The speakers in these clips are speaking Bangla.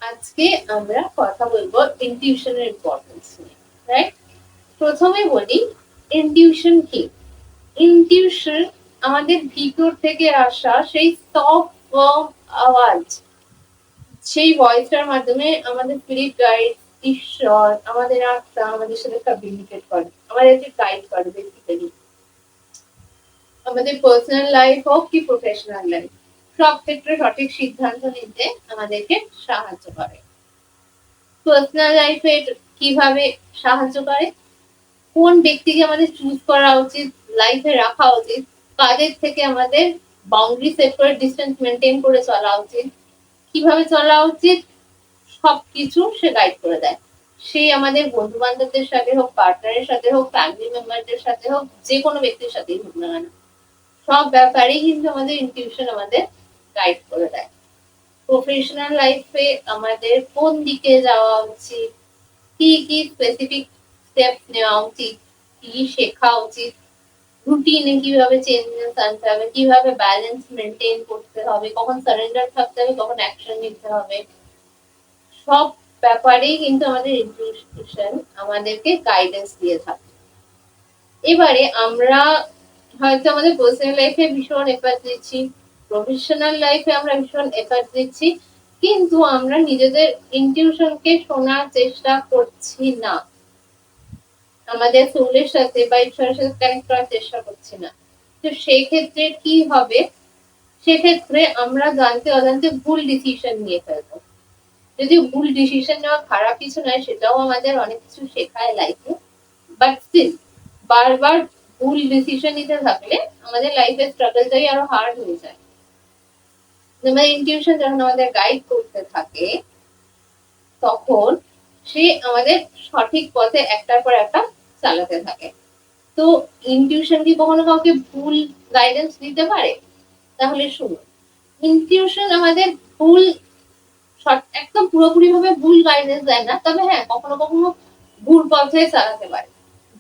আজকে আমরা কথা বলবো ইনটিউশনের ইম্পর্টেন্স নিয়ে, রাইট? প্রথমে বলি ইনটিউশন কি। ইনটিউশন আমাদের ভিতর থেকে আসা সেই সফট আওয়াজ, সেই ভয়েসটার মাধ্যমে আমাদের স্পিরিট গাইড, ঈশ্বর, আমাদের আত্মা আমাদের সাথে কমিউনিকেট করে, আমাদেরকে গাইড করে বেসিক্যালি। আমাদের পার্সোনাল লাইফ হোক কি প্রফেশনাল লাইফ, সব ক্ষেত্রে সঠিক সিদ্ধান্ত নিতে আমাদেরকে সাহায্য করে। পার্সোনাল লাইফে কিভাবে সাহায্য করে, কোন ব্যক্তিকে আমাদের চুজ করা উচিত, লাইফে রাখা উচিত, কাদের থেকে আমাদের বাউন্ডারি সেট করে ডিস্টেন্স মেনটেন করে চলা উচিত, কিভাবে চলা উচিত, সবকিছু সে গাইড করে দেয়। সে আমাদের বন্ধু বান্ধবদের সাথে হোক, পার্টনারের সাথে হোক, ফ্যামিলি মেম্বারদের সাথে হোক, যে কোনো ব্যক্তির সাথেই হোক না কেন, সব ব্যাপারেই কিন্তু আমাদের ইনটিউশন আমাদের গাইড করে দেয়। প্রফেশনাল লাইফে আমাদের কোন দিকে যাওয়া উচিত, কি কি স্পেসিফিক স্টেপস নেওয়া উচিত, কি শেখা উচিত, রুটিনে কিভাবে চেঞ্জেস আনতে হবে, কিভাবে ব্যালেন্স মেনটেন করতে হবে, কখন সারেন্ডার থাকতে হবে, কখন অ্যাকশন নিতে হবে, সব ব্যাপারেই কিন্তু আমাদের ইনটিউশন আমাদেরকে গাইডেন্স দিয়ে থাকে। এবারে আমরা হয়তো আমাদের পার্সোনাল লাইফে ভীষণ এফার্ট দিচ্ছি, প্রফেশনাল লাইফে আমরা ভীষণ এফার্ট দিচ্ছি, কিন্তু আমরা নিজেদের ইনটিউশনকে শোনার চেষ্টা করছি না, আমাদের সোলের সাথে বা ঈশ্বরের সাথে কানেক্ট করার চেষ্টা করছি না। তো সেই ক্ষেত্রে কি হবে, সেক্ষেত্রে আমরা জানতে অজান্তে ভুল ডিসিশন নিয়ে ফেলবো। যদি ভুল ডিসিশন নেওয়া খারাপ কিছু নয়, সেটাও আমাদের অনেক কিছু শেখায় লাইফে, বাট স্টিল বারবার ভুল ডিসিশন নিতে থাকলে আমাদের লাইফের স্ট্রাগলটাই আরো হার্ড হয়ে যায়। আমাদের ইনটিউশন যখন আমাদের গাইড করতে থাকে, তখন সে আমাদের সঠিক পথে একটার পর একটা চালাতে থাকে। তো ইনটিউশন কি কখনো কাউকে ভুল গাইডেন্স দিতে পারে? তাহলে শুনুন, ইনটিউশন আমাদের ভুল একদম পুরোপুরি ভাবে ভুল গাইডেন্স দেয় না, তবে হ্যাঁ কখনো কখনো ভুল পথে চালাতে পারে।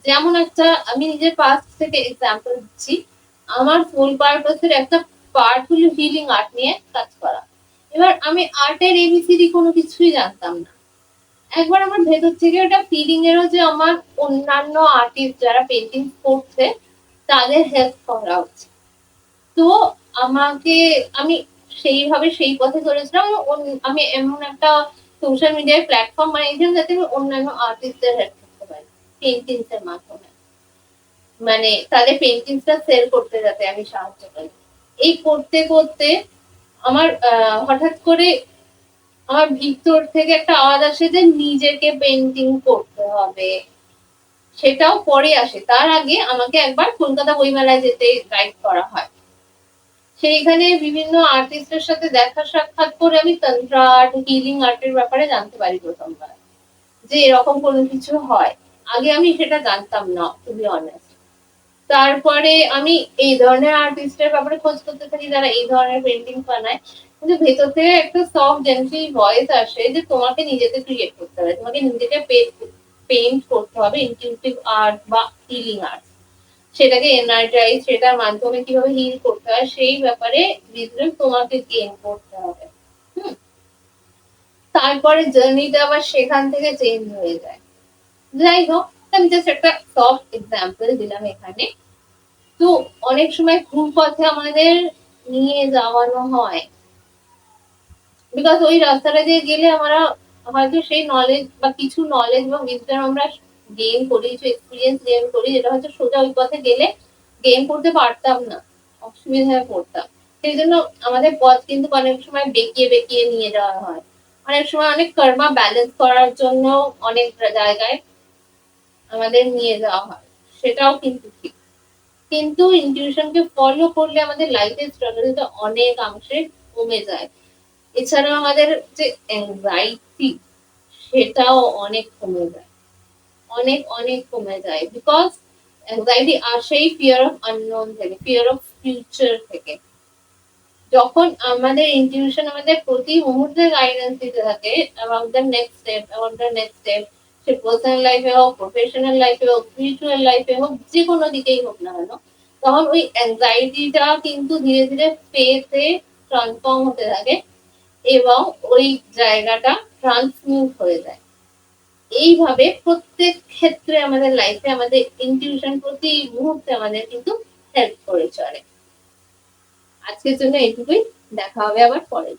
যেমন একটা আমি নিজের পাস্ট থেকে এক্সাম্পল দিচ্ছি। আমার সোল পারপাসের একটা পার্ট হলো হিলিং আর্ট নিয়ে কাজ করা। এবার আমি আর্টের এবিসিডি কোনো কিছুই জানতাম না। একবার আমার ভেতর থেকে ওটা ফিলিং এরও যে আমার অন্যান্য আর্টিস্ট যারা পেন্টিং করছে তাদের হেল্প করা উচিত। তো আমাকে আমি সেইভাবে সেই পথে চলেছিলাম। আমি এমন একটা সোশ্যাল মিডিয়ায় প্ল্যাটফর্ম বানিয়েছিলাম যাতে আমি অন্যান্য আর্টিস্টদের হেল্প করতে পারি পেন্টিংস এর মাধ্যমে, মানে তাদের পেন্টিংসটা সেল করতে যাতে আমি সাহায্য করি। এই করতে করতে আমার হঠাৎ করে আমার ভিতর থেকে একটা আওয়াজ আসে যে নিজেকে পেন্টিং করতে হবে। সেটাও পরে আসে, তার আগে আমাকে একবার কলকাতা বইমেলায় যেতে গাইড করা হয়। সেইখানে বিভিন্ন আর্টিস্টের সাথে দেখা সাক্ষাৎ করে আমি তন্ত্র আর্ট, হিলিং আর্টের ব্যাপারে জানতে পারি প্রথমবার, যে এরকম কোনো কিছু হয়। আগে আমি সেটা জানতাম না, টু বি অনেস্ট। তারপরে আমি এই ধরনের আর্টিস্টের ব্যাপারে খোঁজ করতে থাকি যারা এই ধরনের পেন্টিং বানায়, কিন্তু ভেতর থেকে একটা সফট জেন্টলি ভয়েস আসে যে তোমাকে নিজেকে ক্রিয়েট করতে হবে, তোমাকে নিজেকে পেইন্ট করতে হবে ইনটিউটিভ আর্ট বা হিলিং আর্ট। সেটাকে এনার্জাইজ, সেটার মাধ্যমে কিভাবে হিল করতে হয় সেই ব্যাপারে বিজনেস তোমাকে গেইন করতে হবে। তারপরে জার্নিটা আবার সেখান থেকে চেঞ্জ হয়ে যায়। যাই হোক, আমি জাস্ট একটা সফট এক্সাম্পল দিলাম এখানে। তো অনেক সময় ভুল পথে আমাদের নিয়ে যাওয়ানো হয়, বিকজ ওই রাস্তাটা দিয়ে গেলে আমরা হয়তো সেই নলেজ বা কিছু নলেজ বা উইজডম আমরা গেইন করি, কিছু এক্সপিরিয়েন্স গেইন করি, যেটা হয়তো সোজা ওই পথে গেলে গেইন করতে পারতাম না, অসুবিধায় পড়তাম। সেই জন্য আমাদের পথ কিন্তু অনেক সময় বেঁকিয়ে বেঁকিয়ে নিয়ে যাওয়া হয়। অনেক সময় অনেক কর্মা ব্যালেন্স করার জন্য অনেক জায়গায় আমাদের নিয়ে যাওয়া হয়, সেটাও কিন্তু ঠিক। কিন্তু ইনটিউশনকে ফলো করলে আমাদের লাইফের স্ট্রাগলটা অনেকাংশে কমে যায়। এছাড়াও আমাদের যে অ্যাংজাইটি, সেটাও অনেক কমে যায়, অনেক অনেক কমে যায়। বিকজ অ্যাংজাইটি আসেই ফিয়ার অফ আননোন থেকে, ফিয়ার অফ ফিউচার থেকে। যখন আমাদের ইনটিউশন আমাদের প্রতি মুহূর্তে গাইডেন্স দিতে থাকে about the next step, about the next step, say personal লাইফে হোক, প্রফেশনাল লাইফে হোক, স্পিরিচুয়াল লাইফে হোক, যে কোনো দিকেই হোক না কেন, তখন ওই অ্যাংজাইটিটা কিন্তু ধীরে ধীরে ফেথে ট্রান্সফর্ম হতে থাকে এবং ওই জায়গাটা ট্রান্সমিউট হয়ে যায়। এইভাবে প্রত্যেক ক্ষেত্রে আমাদের লাইফে আমাদের ইনটিউশন প্রতি মুহূর্তে আমাদের কিন্তু হেল্প করে চলে। আজকের জন্য এইটুকুই। দেখা হবে আবার পরে।